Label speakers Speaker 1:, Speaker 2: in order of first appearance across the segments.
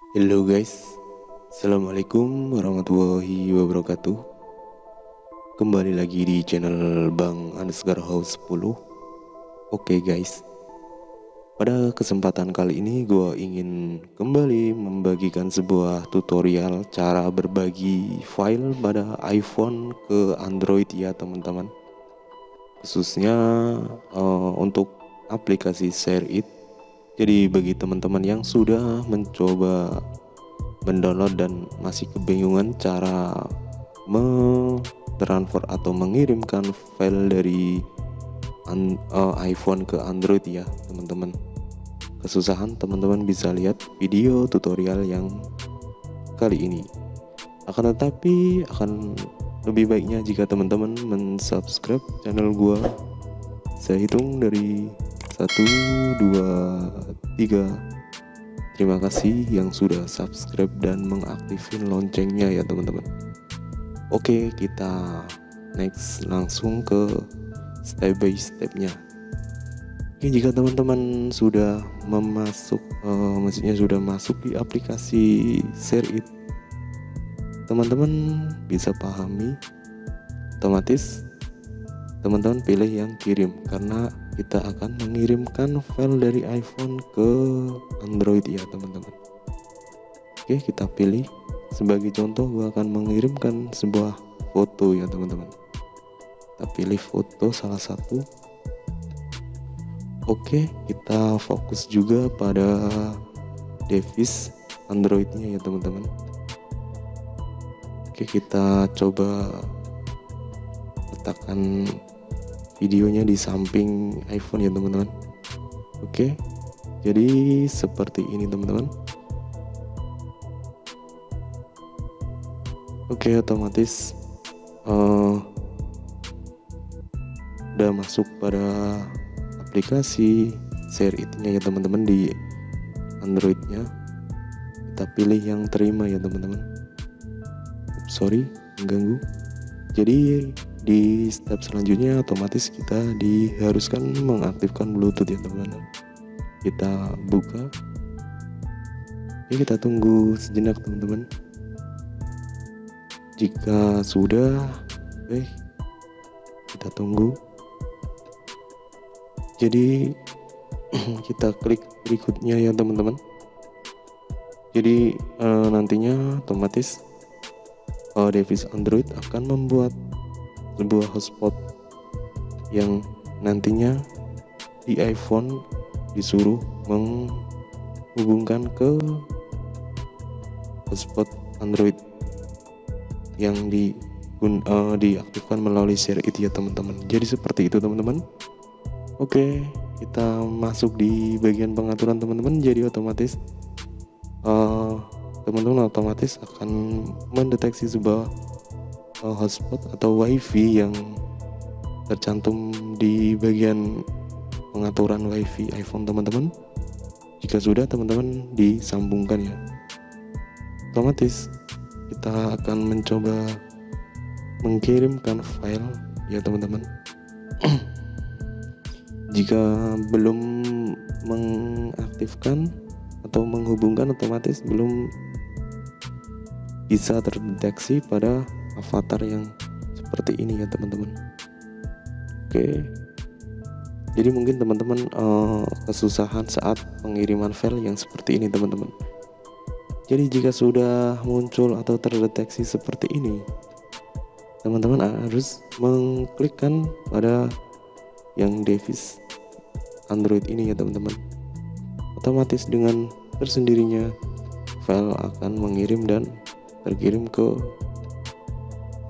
Speaker 1: Hello guys, Assalamualaikum warahmatullahi wabarakatuh. Kembali lagi di channel Bang Underscore House 10. Oke guys, pada kesempatan kali ini gue ingin kembali membagikan sebuah tutorial cara berbagi file pada iPhone ke Android ya teman-teman. Khususnya untuk aplikasi ShareIt. Jadi bagi teman-teman yang sudah mencoba mendownload dan masih kebingungan cara mentransfer atau mengirimkan file dari iPhone ke Android ya teman-teman, kesusahan teman-teman bisa lihat video tutorial yang kali ini. Akan tetapi akan lebih baiknya jika teman-teman mensubscribe channel gua. Saya hitung dari 1, 2, 3. Terima kasih yang sudah subscribe dan mengaktifkan loncengnya ya teman-teman. Oke, kita next langsung ke step by stepnya. Oke, jika teman-teman sudah maksudnya sudah masuk di aplikasi ShareIt, teman-teman bisa pahami otomatis teman-teman pilih yang kirim, karena kita akan mengirimkan file dari iPhone ke Android ya teman-teman. Oke, kita pilih. Sebagai contoh, gue akan mengirimkan sebuah foto ya teman-teman. Kita pilih foto salah satu. Oke, kita fokus juga pada device Androidnya ya teman-teman. Oke, kita coba letakkan videonya di samping iPhone ya teman-teman. Oke, jadi seperti ini teman-teman. Oke, otomatis udah masuk pada aplikasi ShareIt-nya ya teman-teman di Android-nya. Kita pilih yang terima ya teman-teman. Sorry, mengganggu. Jadi di step selanjutnya otomatis kita diharuskan mengaktifkan Bluetooth ya teman-teman. Kita buka. Ya, kita tunggu sejenak teman-teman. Jika sudah, kita tunggu. Jadi kita klik berikutnya ya teman-teman. Jadi nantinya otomatis device Android akan membuat sebuah hotspot yang nantinya di iPhone disuruh menghubungkan ke hotspot Android yang diaktifkan melalui ShareIt ya teman-teman. Jadi seperti itu teman-teman. Oke, kita masuk di bagian pengaturan teman-teman. Jadi otomatis teman-teman otomatis akan mendeteksi sebuah hotspot atau WiFi yang tercantum di bagian pengaturan WiFi iPhone teman-teman. Jika sudah, teman-teman disambungkan ya. Otomatis kita akan mencoba mengirimkan file ya teman-teman. Jika belum mengaktifkan atau menghubungkan, otomatis belum bisa terdeteksi pada avatar yang seperti ini ya teman-teman. Oke, jadi mungkin teman-teman kesusahan saat pengiriman file yang seperti ini teman-teman. Jadi jika sudah muncul atau terdeteksi seperti ini, teman-teman harus mengklikkan pada yang device Android ini ya teman-teman. Otomatis dengan tersendirinya file akan mengirim dan terkirim ke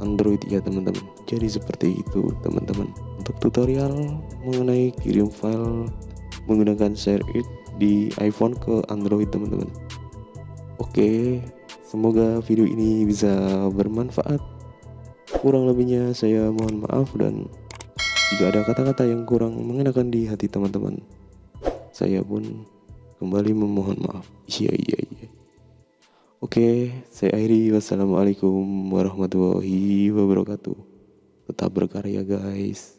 Speaker 1: Android ya teman-teman. Jadi seperti itu teman-teman untuk tutorial mengenai kirim file menggunakan ShareIt di iPhone ke Android teman-teman. Oke, semoga video ini bisa bermanfaat. Kurang lebihnya saya mohon maaf, dan jika ada kata-kata yang kurang mengenakan di hati teman-teman, saya pun kembali memohon maaf. Iya. Oke, saya akhiri. Wassalamualaikum warahmatullahi wabarakatuh. Tetap berkarya guys.